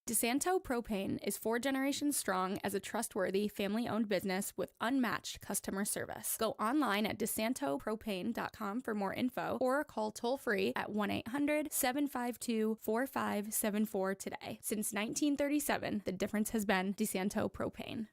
DeSanto Propane is 4 generations strong as a trustworthy, family-owned business with unmatched customer service. Go online at DeSantoPropane.com for more info or call toll-free at 1-800-752-4574 today. Since 1937, the difference has been DeSanto Propane.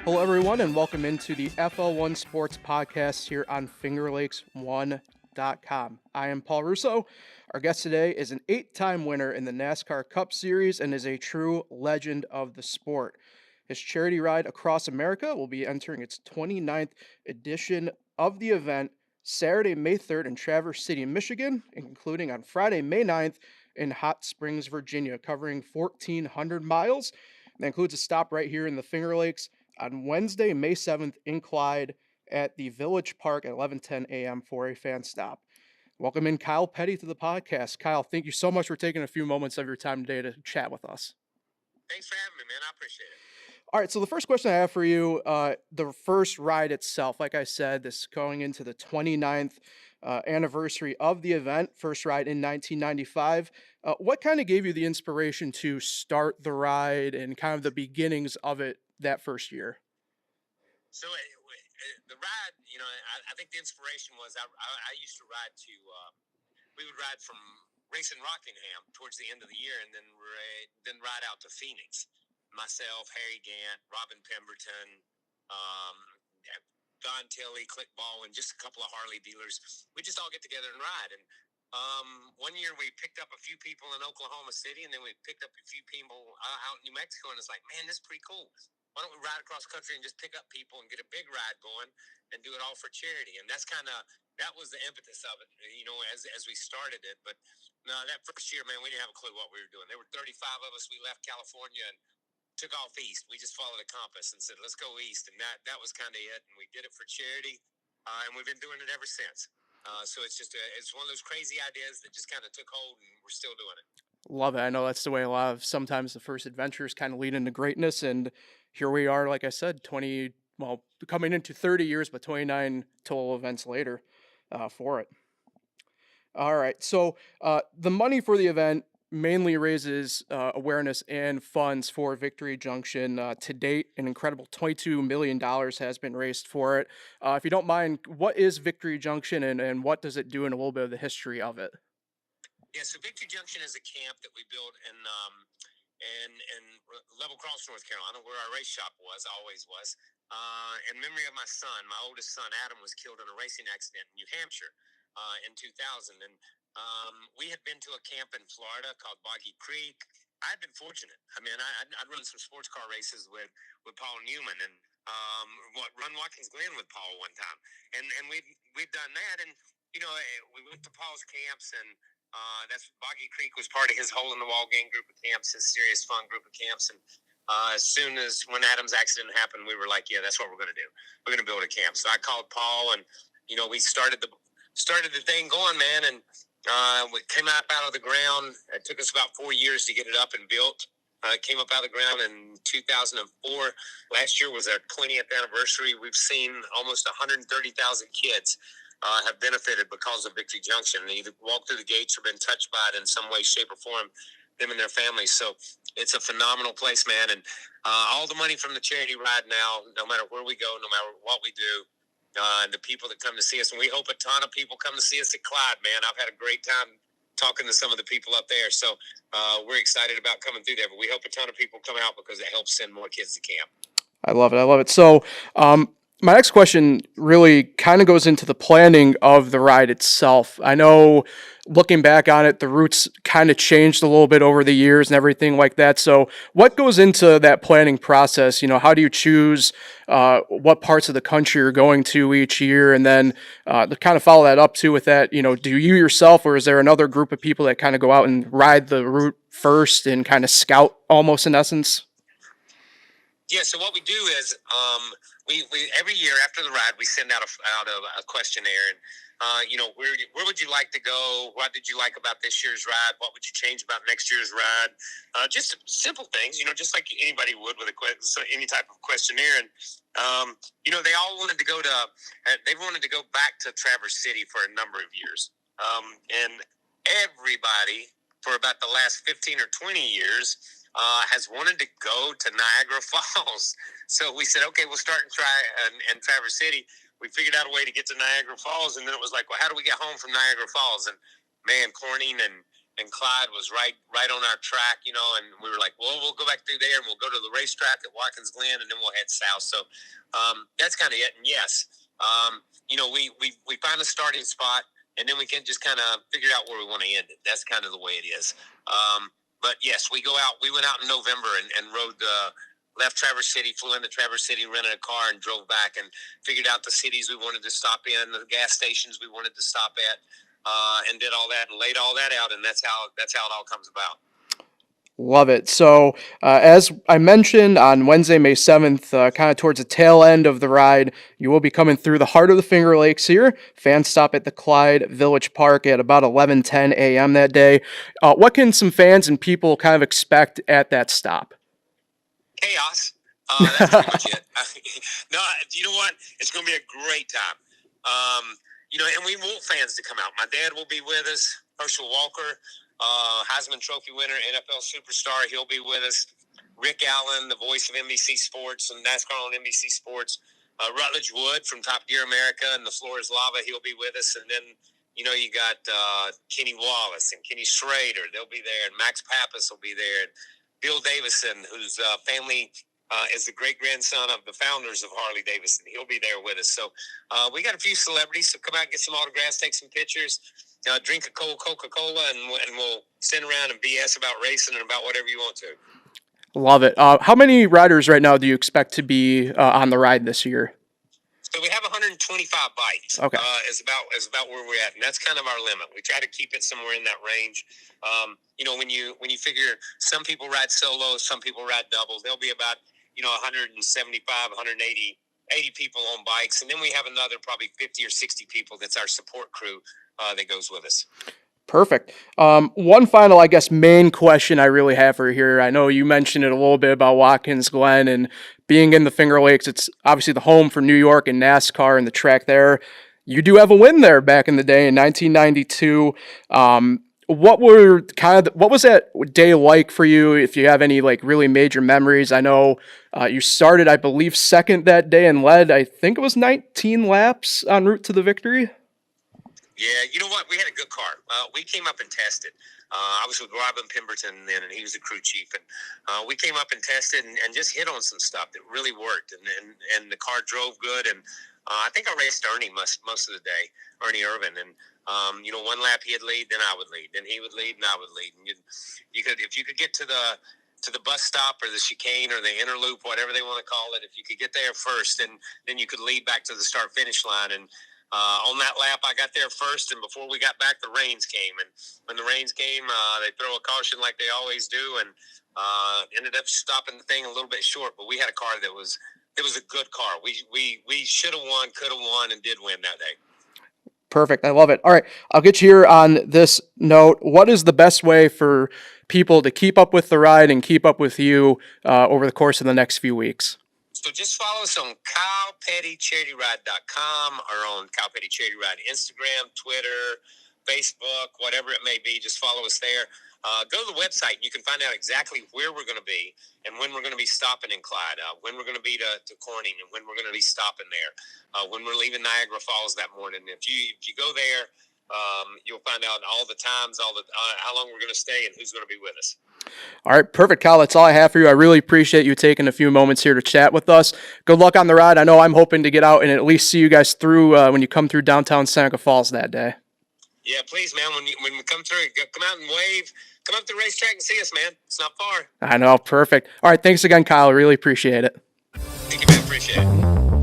Hello, everyone, and welcome into the FL1 Sports Podcast here on FingerLakes1.com. I am Paul Russo. Our guest today is an 8-time winner in the NASCAR Cup Series and is a true legend of the sport. His charity ride across America will be entering its 29th edition of the event Saturday, May 3rd in Traverse City, Michigan, and concluding on Friday, May 9th in Hot Springs, Virginia, covering 1,400 miles. That includes a stop right here in the Finger Lakes on Wednesday, May 7th in Clyde at the Village Park at 11:10 a.m. for a fan stop. Welcome in Kyle Petty to the podcast. Kyle, thank you so much for taking a few moments of your time today to chat with us. Thanks for having me, man. I appreciate it. All right, so the first question I have for you, the first ride itself, like I said, this is going into the 29th anniversary of the event, first ride in 1995. What kind of gave you the inspiration to start the ride and kind of the beginnings of it that first year? So the ride, I think the inspiration was I used to ride we would ride from racing Rockingham towards the end of the year and then ride out to Phoenix. Myself, Harry Gant, Robin Pemberton, Don Tilley, Click Baldwin, just a couple of Harley dealers. We just all get together and ride. And one year we picked up a few people in Oklahoma City, and then we picked up a few people out in New Mexico, and it's like, man, this is pretty cool. Why don't we ride across the country and just pick up people and get a big ride going and do it all for charity? And that was the impetus of it, as we started it. But no, that first year, man, we didn't have a clue what we were doing. There were 35 of us. We left California and took off east. We just followed a compass and said, let's go east. And that was kind of it. And we did it for charity. And we've been doing it ever since. So it's one of those crazy ideas that just kind of took hold, and we're still doing it. Love it. I know that's the way a lot of sometimes the first adventures kind of lead into greatness. And here we are, like I said, coming into 30 years, but 29 total events later for it. All right. So the money for the event mainly raises awareness and funds for Victory Junction. To date, an incredible $22 million has been raised for it. If you don't mind, what is Victory Junction and what does it do and a little bit of the history of it? Yeah, so Victory Junction is a camp that we built in Level Cross, North Carolina, where our race shop always was. In memory of my son, my oldest son, Adam, was killed in a racing accident in New Hampshire in 2000. And we had been to a camp in Florida called Boggy Creek. I'd been fortunate. I mean, I'd run some sports car races with Paul Newman and run Watkins Glen with Paul one time. And we'd done that. And, we went to Paul's camps, and that's Boggy Creek was part of his hole in the wall gang group of camps, his serious fun group of camps. And as soon as when Adam's accident happened, we were like, yeah, that's what we're going to do. We're going to build a camp. So I called Paul, and, we started the thing going, man. And we came up out of the ground. It took us about 4 years to get it up and built. It came up out of the ground in 2004. Last year was our 20th anniversary. We've seen almost 130,000 kids have benefited because of Victory Junction. They either walked through the gates or been touched by it in some way, shape, or form, them and their families. So it's a phenomenal place, man. And all the money from the charity ride now, no matter where we go, no matter what we do, and the people that come to see us, and we hope a ton of people come to see us at Clyde, man. I've had a great time talking to some of the people up there. So we're excited about coming through there, but we hope a ton of people come out because it helps send more kids to camp. I love it. So my next question really kind of goes into the planning of the ride itself. I know looking back on it, the routes kind of changed a little bit over the years and everything like that. So what goes into that planning process? How do you choose what parts of the country you're going to each year? And then to kind of follow that up too with that, do you yourself or is there another group of people that kind of go out and ride the route first and kind of scout almost in essence? Yeah, so what we do is we every year after the ride we send out a questionnaire, and where would you like to go? What did you like about this year's ride? What would you change about next year's ride? Just simple things, just like anybody would with any type of questionnaire. And they all wanted to go to they wanted to go back to Traverse City for a number of years, and everybody for about the last 15 or 20 years has wanted to go to Niagara Falls. So we said, okay, we'll start in Traverse City. We figured out a way to get to Niagara Falls, and then it was like, well, how do we get home from Niagara Falls? And man, Corning and Clyde was right on our track, and we were like, well, we'll go back through there and we'll go to the racetrack at Watkins Glen, and then we'll head south. So that's kind of it. And yes, we find a starting spot, and then we can just kind of figure out where we want to end it. That's kind of the way it is. But yes, we went out in November and rode left Traverse City, flew into Traverse City, rented a car, and drove back and figured out the cities we wanted to stop in, the gas stations we wanted to stop at, and did all that and laid all that out, and that's how it all comes about. Love it. So, as I mentioned on Wednesday, May 7th, kind of towards the tail end of the ride, you will be coming through the heart of the Finger Lakes here. Fans stop at the Clyde Village Park at about 11:10 a.m. that day. What can some fans and people kind of expect at that stop? Chaos. That's pretty much it. No, you know what? It's going to be a great time. And we want fans to come out. My dad will be with us. Herschel Walker, Heisman Trophy winner, NFL superstar, he'll be with us. Rick Allen, the voice of NBC Sports and NASCAR on NBC Sports. Rutledge Wood from Top Gear America and The Floor is Lava, he'll be with us. And then, you got Kenny Wallace and Kenny Schrader, they'll be there. And Max Pappas will be there. And Bill Davison, whose family is the great-grandson of the founders of Harley-Davidson. He'll be there with us. So we got a few celebrities, so come out and get some autographs, take some pictures, drink a cold Coca-Cola, and we'll stand around and BS about racing and about whatever you want to. Love it. How many riders right now do you expect to be on the ride this year? So we have 125 bikes. Okay. Is about where we're at, and that's kind of our limit. We try to keep it somewhere in that range. When you figure some people ride solo, some people ride doubles, there'll be about 175, 180 people on bikes, and then we have another probably 50 or 60 people that's our support crew that goes with us. Perfect. One final, I guess, main question I really have for here. I know you mentioned it a little bit about Watkins Glen and being in the Finger Lakes. It's obviously the home for New York and NASCAR and the track there. You do have a win there back in the day in 1992. What was that day like for you? If you have any really major memories, I know you started, I believe, second that day and led, I think it was 19 laps en route to the victory. Yeah, you know what? We had a good car. We came up and tested. I was with Robin Pemberton then, and he was the crew chief. And we came up and tested and just hit on some stuff that really worked. And the car drove good. And I think I raced Ernie most of the day, Ernie Irvin. And, one lap he'd lead, then I would lead. Then he would lead, and I would lead. And if you could get to the bus stop or the chicane or the inner loop, whatever they want to call it, if you could get there first, then you could lead back to the start-finish line. And on that lap, I got there first, and before we got back, the rains came. And when the rains came, they throw a caution like they always do, and ended up stopping the thing a little bit short. But we had a car it was a good car. We should have won, could have won, and did win that day. Perfect. I love it. All right. I'll get you here on this note. What is the best way for people to keep up with the ride and keep up with you over the course of the next few weeks? So just follow us on KylePettyCharityRide.com or on Kyle Petty Charity Ride Instagram, Twitter, Facebook, whatever it may be. Just follow us there. Go to the website. You can find out exactly where we're going to be and when we're going to be stopping in Clyde, when we're going to be to Corning, and when we're going to be stopping there, when we're leaving Niagara Falls that morning. If you go there, you'll find out all the times, how long we're going to stay, and who's going to be with us. All right, perfect, Kyle. That's all I have for you. I really appreciate you taking a few moments here to chat with us. Good luck on the ride. I know I'm hoping to get out and at least see you guys through when you come through downtown Seneca Falls that day. Yeah, please, man. When we come through, come out and wave. Come up to the racetrack and see us, man. It's not far. I know. Perfect. All right. Thanks again, Kyle. I really appreciate it. Thank you, man. Appreciate it.